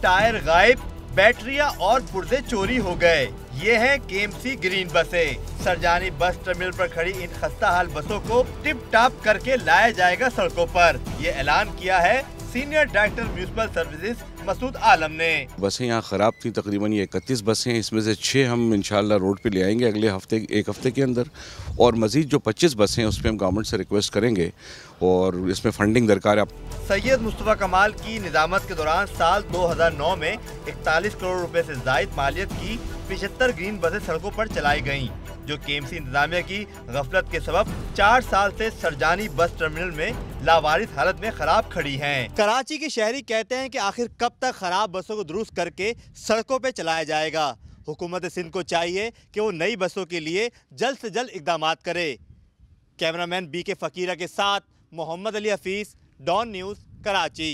Tyre गायब, बैटरियां और पुर्जे चोरी हो गए। ये हैं केएमसी ग्रीन बसें। सरजानी बस टर्मिनल पर खड़ी इन खस्ता हाल बसों को टिप टाप करके लाया जाएगा सड़कों पर। ये ऐलान किया है senior director municipal services Masood Alam ने। बसें यहाँ ख़राब थी, तकरीबन ये 31 बसें हैं, इसमें से 6 हम इंशाल्लाह रोड पे ले आएंगे अगले हफ्ते, एक हफ्ते के अंदर। और मज़ीद जो 25 बसें हैं उस पर हम गवर्नमेंट से रिक्वेस्ट करेंगे और इसमें फंडिंग दरकार है। सैयद मुस्तफ़ा कमाल की निज़ामत के दौरान साल 2009 में 41 करोड़ रुपए से ज़ायद मालियत की 75 ग्रीन बसें सड़कों पर चलाई गईं, जो केएमसी इंतजामिया की गफलत के सबब 4 साल से सरजानी बस टर्मिनल में लावारिस हालत में खराब खड़ी हैं। कराची के शहरी कहते हैं कि आखिर कब तक खराब बसों को दुरुस्त करके सड़कों पे चलाया जाएगा। हुकूमत सिंध को चाहिए कि वो नई बसों के लिए जल्द से जल्द इक़दामात करे। कैमरामैन BK फ़कीरा के साथ मोहम्मद अली हफीज़, डॉन न्यूज़, कराची।